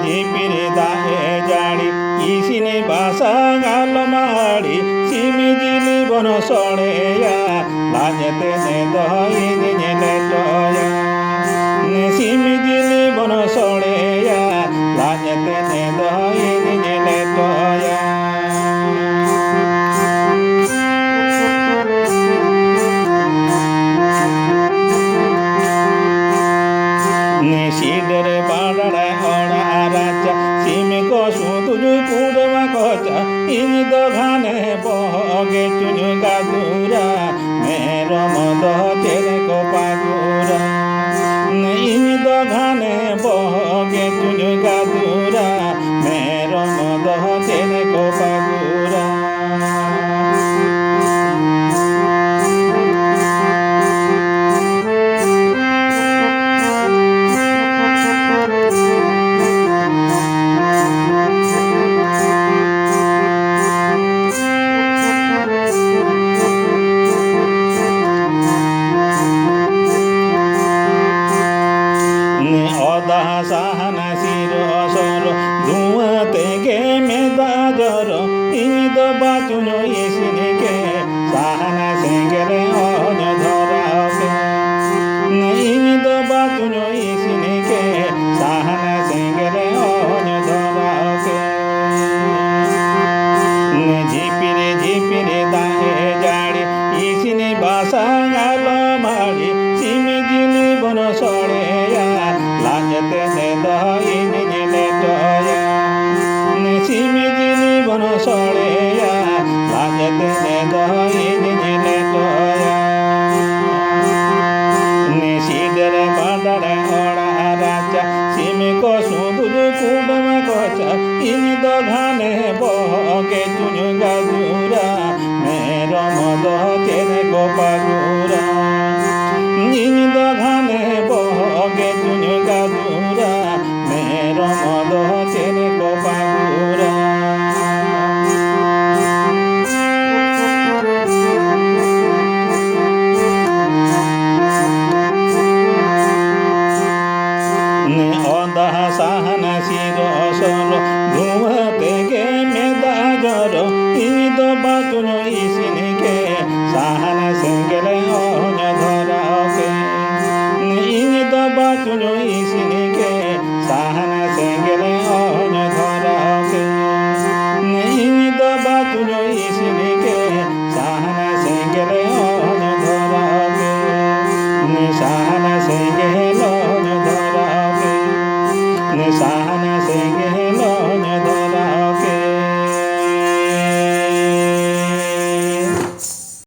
ঝিপিরে দাহে জাড়ি ইসিনে বাসা গাল মাড়ি সিমিজিলি বন সড়েয়া লাজতে নে দহি নেলে টয়া সিমিজিলি বন সড়েয়া লাজতে নে দহি নেলে টয়া সিডরে পাড়ায় হড়া রাজা সিমে কসু তুজু কুড়মা কচা ইনি তো ঘানে বগে চুনু গাদুরা মের মদ চেরে কপাগুরা ইনি তো ঘানে বগে চুনু গাদুরা মের মদ চেরে কপাগুরা সাহানা শির সর ধুয়াতে গে মেদা জর ইনি তো বাচুন ইসিনিকে সাহানা সেঙ্গেলে অন ধরাবে ইনি তো বাচুন ইসিনিকে সাহানা সেঙ্গেলে অন ধরাবে ঝিপিরে দাহে জাড়ি ইসিনি বাসা গাল মাড়ি সিমি জিলি বন সড়েয়া লাজতে নে দহি নেলে টয়া সিমিজিলি বন সড়েয়া লাজতে নে দহি নেলে টয়া সিডরে পাড়ায় হড়া রাজা সিমি কসু তুজু কুড়মা কচা ইনি তো ঘানে বগে চুনু গাদুরা মের মদ চেরে কপাগুরা ইনি তো ঘানে বগে চুনু গাদুরা মের মদ চেরে কপাগুরা সাহানা শির সর ধুয়াতে গে মেদা জর ইনি তো বাচুন ইসিনিকে সাহানা সেঙ্গেলে অন ধরাবে ইনি তো বাচুন ইসিনিকে সাহানা সেঙ্গেলে অন ধরাবে ইনি তো বাচুন ইসিনিকে সাহানা সেঙ্গেলে অন ধরাবে সাহানা সেঙ্গেলে অন ধরাবে